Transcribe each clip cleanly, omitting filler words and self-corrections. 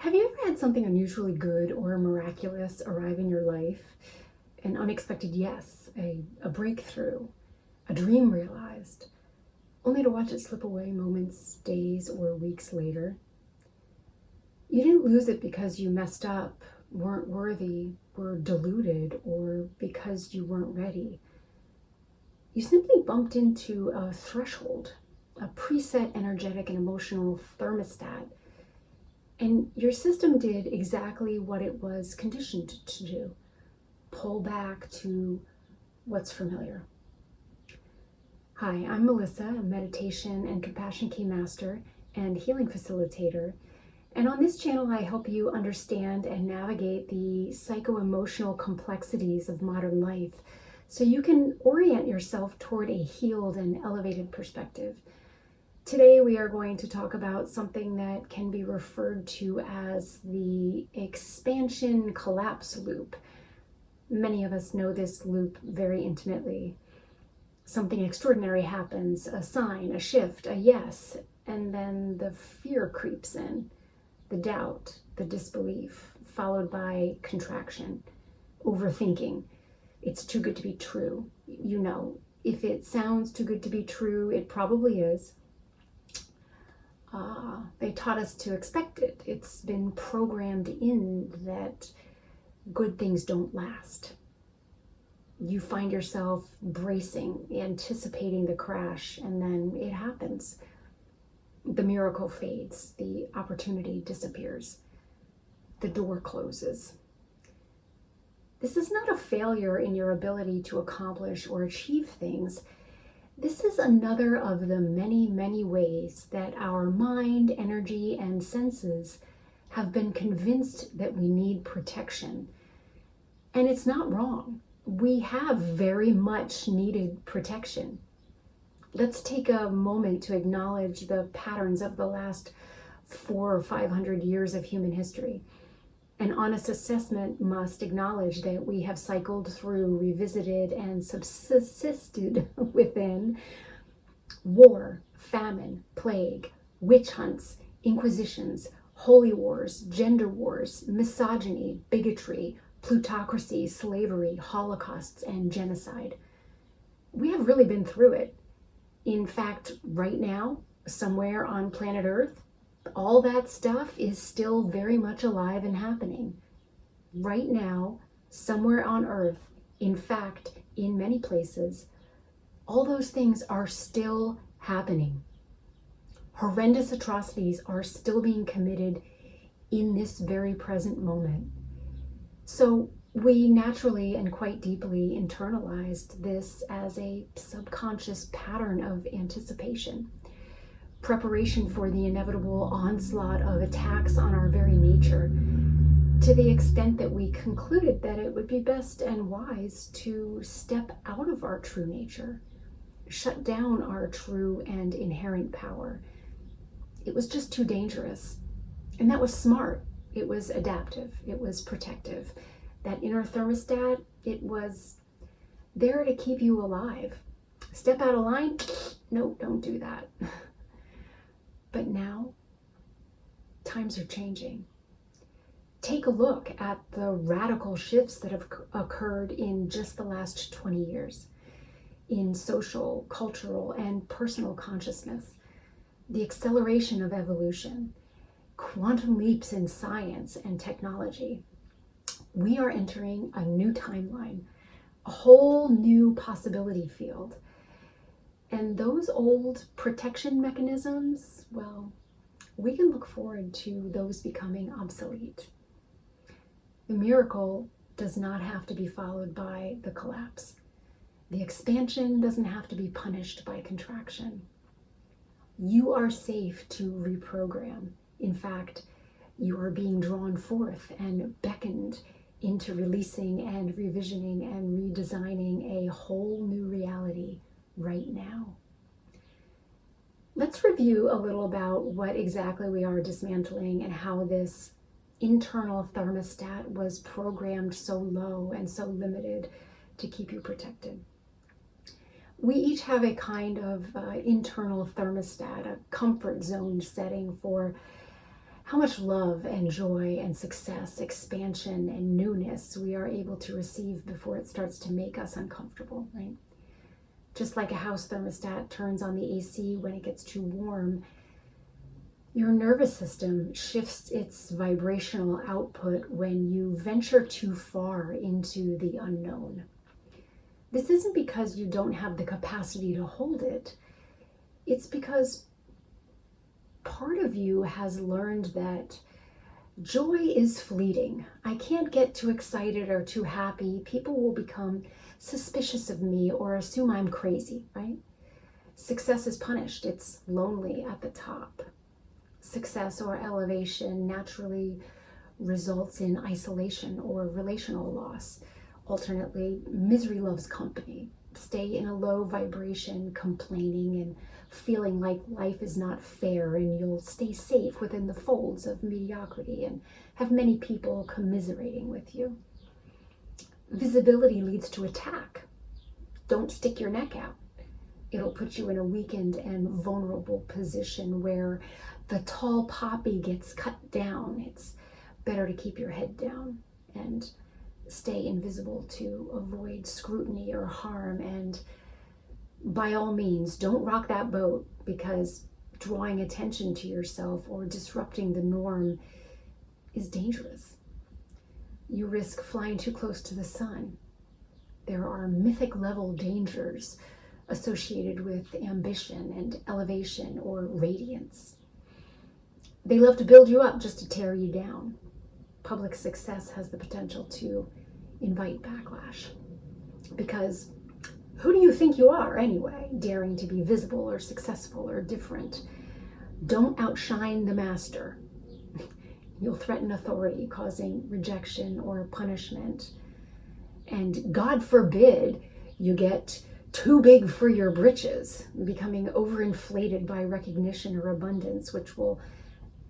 Have you ever had something unusually good or miraculous arrive in your life? An unexpected yes, a breakthrough, a dream realized, only to watch it slip away moments, days, or weeks later? You didn't lose it because you messed up, weren't worthy, were deluded, or because you weren't ready. You simply bumped into a threshold, a preset energetic and emotional thermostat, and your system did exactly what it was conditioned to do: pull back to what's familiar. Hi, I'm Melissa, a meditation and compassion key master and healing facilitator. And on this channel, I help you understand and navigate the psycho-emotional complexities of modern life so you can orient yourself toward a healed and elevated perspective. Today, we are going to talk about something that can be referred to as the expansion collapse loop. Many of us know this loop very intimately. Something extraordinary happens, a sign, a shift, a yes, and then the fear creeps in, the doubt, the disbelief, followed by contraction, overthinking. It's too good to be true. You know, if it sounds too good to be true, it probably is. They taught us to expect it. It's been programmed in that good things don't last. You find yourself bracing, anticipating the crash, and then it happens. The miracle fades, the opportunity disappears, the door closes. This is not a failure in your ability to accomplish or achieve things. This is another of the many, many ways that our mind, energy, and senses have been convinced that we need protection. And it's not wrong. We have very much needed protection. Let's take a moment to acknowledge the patterns of the last 400 or 500 years of human history. An honest assessment must acknowledge that we have cycled through, revisited, and subsisted within war, famine, plague, witch hunts, inquisitions, holy wars, gender wars, misogyny, bigotry, plutocracy, slavery, holocausts, and genocide. We have really been through it. In fact, right now, somewhere on planet Earth, all that stuff is still very much alive and happening. Right now, somewhere on Earth, in fact, in many places, all those things are still happening. Horrendous atrocities are still being committed in this very present moment. So we naturally and quite deeply internalized this as a subconscious pattern of anticipation, preparation for the inevitable onslaught of attacks on our very nature, to the extent that we concluded that it would be best and wise to step out of our true nature, shut down our true and inherent power. It was just too dangerous. And that was smart. It was adaptive. It was protective. That inner thermostat, it was there to keep you alive. Step out of line? No, don't do that. But now, times are changing. Take a look at the radical shifts that have occurred in just the last 20 years in social, cultural, and personal consciousness. The acceleration of evolution, quantum leaps in science and technology. We are entering a new timeline, a whole new possibility field. And those old protection mechanisms, well, we can look forward to those becoming obsolete. The miracle does not have to be followed by the collapse. The expansion doesn't have to be punished by contraction. You are safe to reprogram. In fact, you are being drawn forth and beckoned into releasing and revisioning and redesigning a whole new reality right now. Let's review a little about what exactly we are dismantling and how this internal thermostat was programmed so low and so limited to keep you protected. We each have a kind of internal thermostat, a comfort zone setting for how much love and joy and success, expansion and newness we are able to receive before it starts to make us uncomfortable, right? Just like a house thermostat turns on the AC when it gets too warm, your nervous system shifts its vibrational output when you venture too far into the unknown. This isn't because you don't have the capacity to hold it. It's because part of you has learned that joy is fleeting. I can't get too excited or too happy. People will become suspicious of me or assume I'm crazy, right? Success is punished. It's lonely at the top. Success or elevation naturally results in isolation or relational loss. Alternately, misery loves company. Stay in a low vibration, complaining and feeling like life is not fair, and you'll stay safe within the folds of mediocrity and have many people commiserating with you. Visibility leads to attack. Don't stick your neck out. It'll put you in a weakened and vulnerable position where the tall poppy gets cut down. It's better to keep your head down and stay invisible to avoid scrutiny or harm. And by all means, don't rock that boat, because drawing attention to yourself or disrupting the norm is dangerous. You risk flying too close to the sun. There are mythic level dangers associated with ambition and elevation or radiance. They love to build you up just to tear you down. Public success has the potential to invite backlash, because who do you think you are anyway, daring to be visible or successful or different? Don't outshine the master. You'll threaten authority, causing rejection or punishment. And God forbid you get too big for your britches, becoming overinflated by recognition or abundance, which will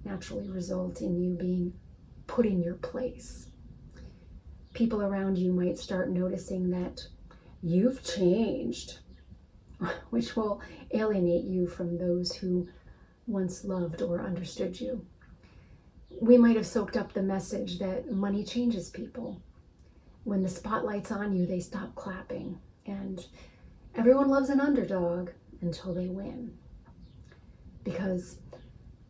naturally result in you being put in your place. People around you might start noticing that you've changed, which will alienate you from those who once loved or understood you. We might have soaked up the message that money changes people. When the spotlight's on you, they stop clapping, and everyone loves an underdog until they win. Because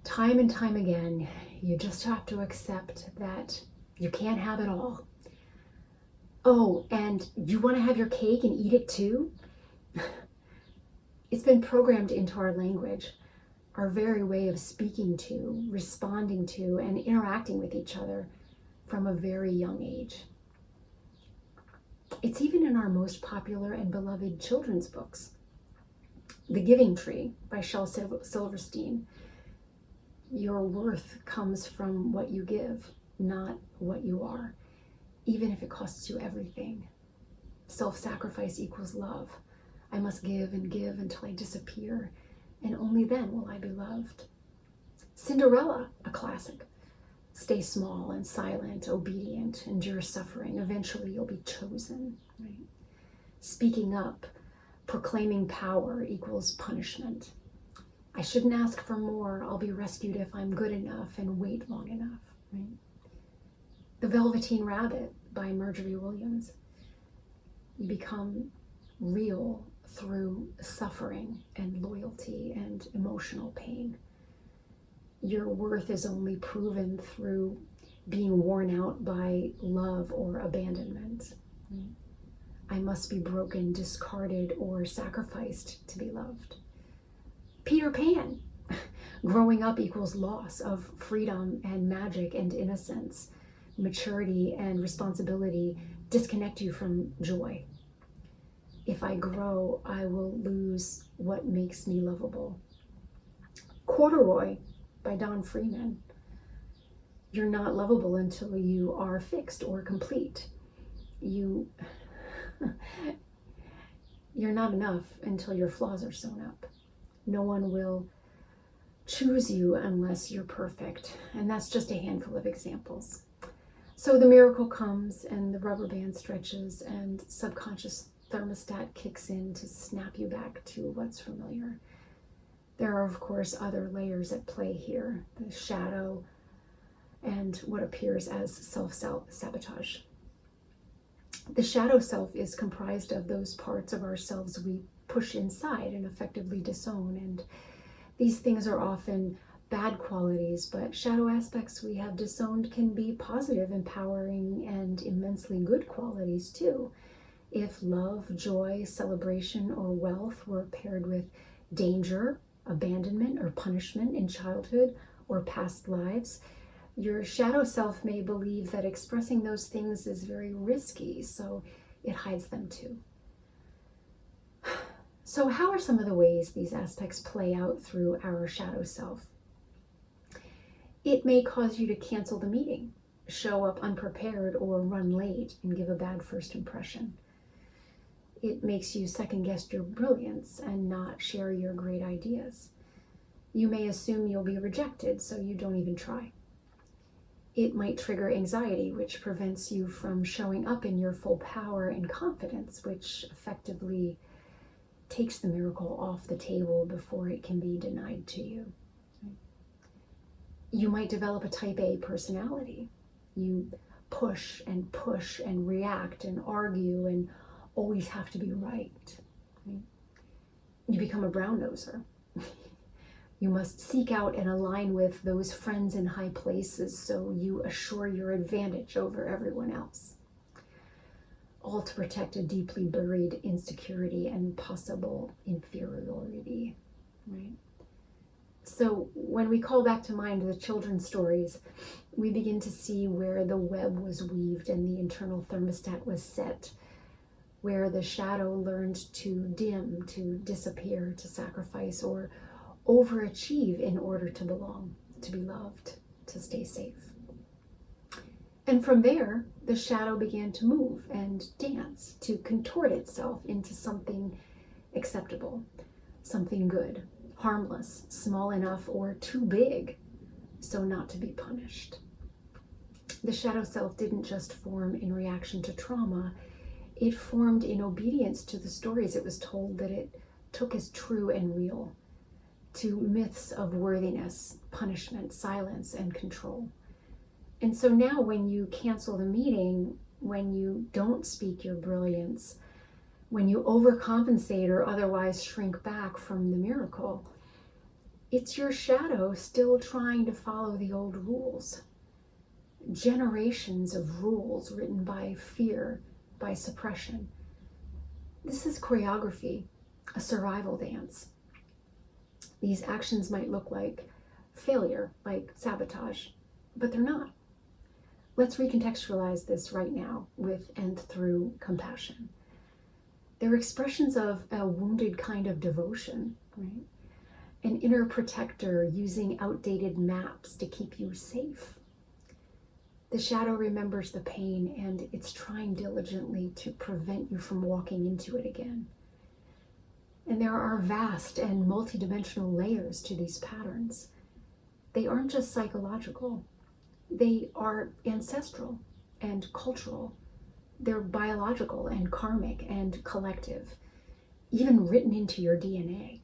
time and time again, you just have to accept that you can't have it all. Oh, and you want to have your cake and eat it too? It's been programmed into our language, our very way of speaking to, responding to, and interacting with each other from a very young age. It's even in our most popular and beloved children's books. The Giving Tree by Shel Silverstein. Your worth comes from what you give, not what you are, even if it costs you everything. Self-sacrifice equals love. I must give and give until I disappear, and only then will I be loved. Cinderella, a classic. Stay small and silent, obedient, endure suffering. Eventually you'll be chosen, right? Speaking up, proclaiming power equals punishment. I shouldn't ask for more. I'll be rescued if I'm good enough and wait long enough, right? The Velveteen Rabbit by Marjorie Williams. You become real through suffering and loyalty and emotional pain. Your worth is only proven through being worn out by love or abandonment. I must be broken, discarded, or sacrificed to be loved. Peter Pan. Growing up equals loss of freedom and magic and innocence. Maturity and responsibility disconnect you from joy. If I grow, I will lose what makes me lovable. Corduroy by Don Freeman. You're not lovable until you are fixed or complete. You're not enough until your flaws are sewn up. No one will choose you unless you're perfect. And that's just a handful of examples. So the miracle comes and the rubber band stretches and subconscious thermostat kicks in to snap you back to what's familiar. There are, of course, other layers at play here. The shadow and what appears as self-sabotage. The shadow self is comprised of those parts of ourselves we push inside and effectively disown, and these things are often bad qualities, but shadow aspects we have disowned can be positive, empowering, and immensely good qualities too. If love, joy, celebration, or wealth were paired with danger, abandonment, or punishment in childhood or past lives, your shadow self may believe that expressing those things is very risky, so it hides them too. So how are some of the ways these aspects play out through our shadow self? It may cause you to cancel the meeting, show up unprepared, or run late and give a bad first impression. It makes you second guess your brilliance and not share your great ideas. You may assume you'll be rejected, so you don't even try. It might trigger anxiety, which prevents you from showing up in your full power and confidence, which effectively takes the miracle off the table before it can be denied to you. You might develop a type A personality. You push and react and argue and always have to be right. You become a brown noser. You must seek out and align with those friends in high places so you assure your advantage over everyone else, all to protect a deeply buried insecurity and possible inferiority, right? So when we call back to mind the children's stories, we begin to see where the web was weaved and the internal thermostat was set, where the shadow learned to dim, to disappear, to sacrifice, or overachieve in order to belong, to be loved, to stay safe. And from there, the shadow began to move and dance, to contort itself into something acceptable, something good, harmless, small enough or too big, so not to be punished. The shadow self didn't just form in reaction to trauma, it formed in obedience to the stories it was told that it took as true and real, to myths of worthiness, punishment, silence, and control. And so now when you cancel the meeting, when you don't speak your brilliance, when you overcompensate or otherwise shrink back from the miracle, it's your shadow still trying to follow the old rules. Generations of rules written by fear, by suppression. This is choreography, a survival dance. These actions might look like failure, like sabotage, but they're not. Let's recontextualize this right now with and through compassion. They're expressions of a wounded kind of devotion, right? An inner protector using outdated maps to keep you safe. The shadow remembers the pain and it's trying diligently to prevent you from walking into it again. And there are vast and multidimensional layers to these patterns. They aren't just psychological. They are ancestral and cultural. They're biological and karmic and collective, even written into your DNA.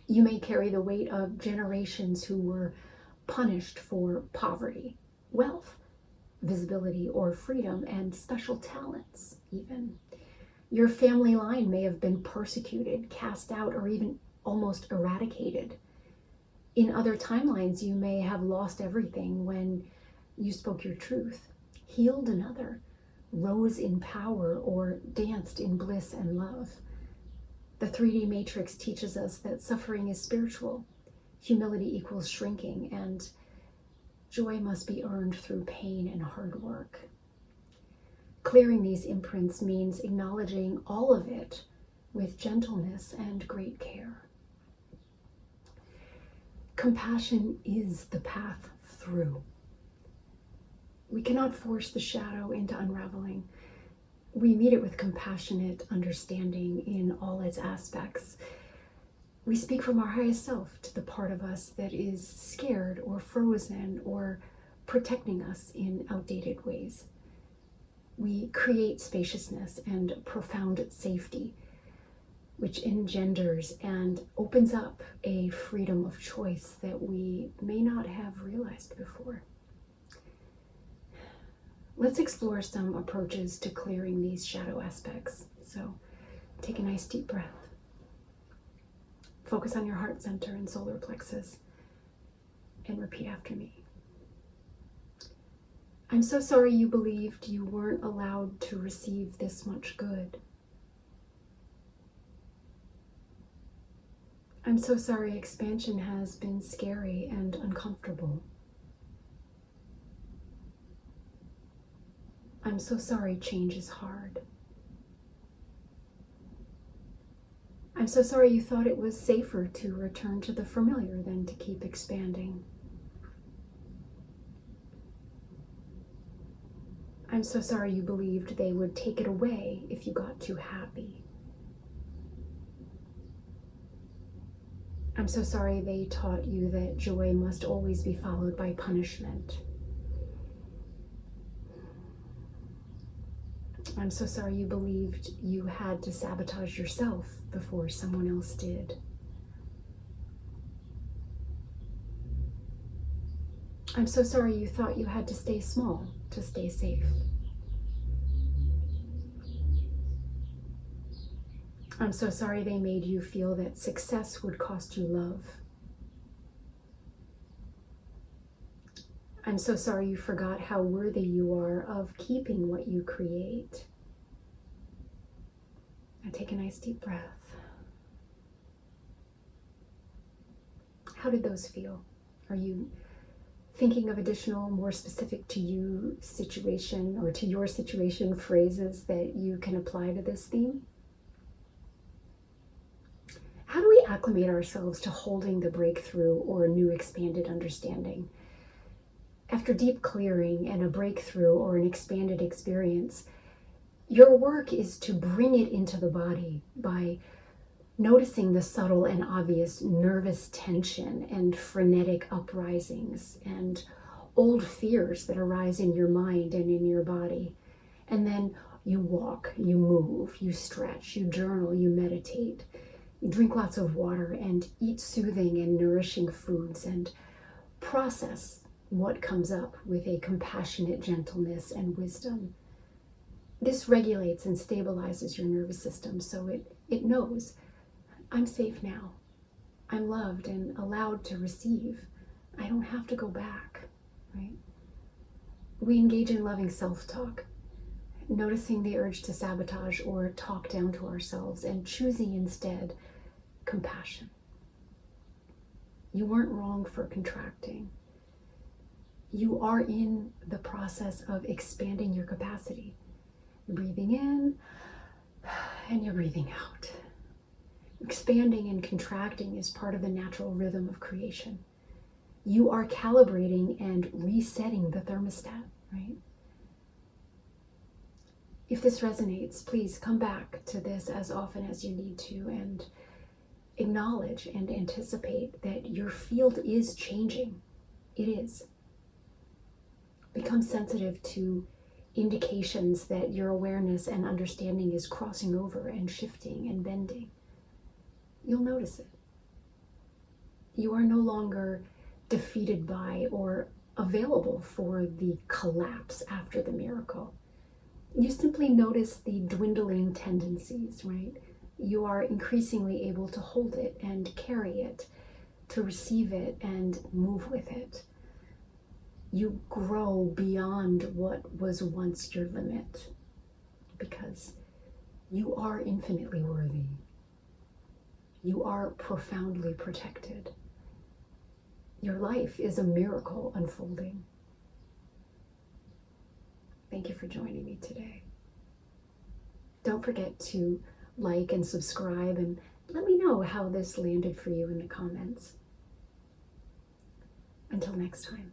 You may carry the weight of generations who were punished for poverty, wealth, visibility, or freedom, and special talents even. Your family line may have been persecuted, cast out, or even almost eradicated. In other timelines, you may have lost everything when you spoke your truth, healed another, rose in power, or danced in bliss and love. The 3D matrix teaches us that suffering is spiritual, humility equals shrinking, and joy must be earned through pain and hard work. Clearing these imprints means acknowledging all of it with gentleness and great care. Compassion is the path through. We cannot force the shadow into unraveling. We meet it with compassionate understanding in all its aspects. We speak from our highest self to the part of us that is scared or frozen or protecting us in outdated ways. We create spaciousness and profound safety, which engenders and opens up a freedom of choice that we may not have realized before. Let's explore some approaches to clearing these shadow aspects. So take a nice deep breath. Focus on your heart center and solar plexus and repeat after me. I'm so sorry you believed you weren't allowed to receive this much good. I'm so sorry expansion has been scary and uncomfortable. I'm so sorry change is hard. I'm so sorry you thought it was safer to return to the familiar than to keep expanding. I'm so sorry you believed they would take it away if you got too happy. I'm so sorry they taught you that joy must always be followed by punishment. I'm so sorry you believed you had to sabotage yourself before someone else did. I'm so sorry you thought you had to stay small to stay safe. I'm so sorry they made you feel that success would cost you love. I'm so sorry you forgot how worthy you are of keeping what you create. Now take a nice deep breath. How did those feel? Are you thinking of additional, more specific to you situation or to your situation phrases that you can apply to this theme? How do we acclimate ourselves to holding the breakthrough or new expanded understanding? After deep clearing and a breakthrough or an expanded experience, your work is to bring it into the body by noticing the subtle and obvious nervous tension and frenetic uprisings and old fears that arise in your mind and in your body. And then you walk, you move, you stretch, you journal, you meditate, you drink lots of water and eat soothing and nourishing foods and process what comes up with a compassionate gentleness and wisdom. This regulates and stabilizes your nervous system so it knows, I'm safe now. I'm loved and allowed to receive. I don't have to go back, right? We engage in loving self-talk, noticing the urge to sabotage or talk down to ourselves and choosing instead compassion. You weren't wrong for contracting. You are in the process of expanding your capacity. You're breathing in and you're breathing out. Expanding and contracting is part of the natural rhythm of creation. You are calibrating and resetting the thermostat, right? If this resonates, please come back to this as often as you need to and acknowledge and anticipate that your field is changing. It is. Become sensitive to indications that your awareness and understanding is crossing over and shifting and bending. You'll notice it. You are no longer defeated by or available for the collapse after the miracle. You simply notice the dwindling tendencies, right? You are increasingly able to hold it and carry it, to receive it and move with it. You grow beyond what was once your limit because you are infinitely worthy. You are profoundly protected. Your life is a miracle unfolding. Thank you for joining me today. Don't forget to like and subscribe and let me know how this landed for you in the comments. Until next time.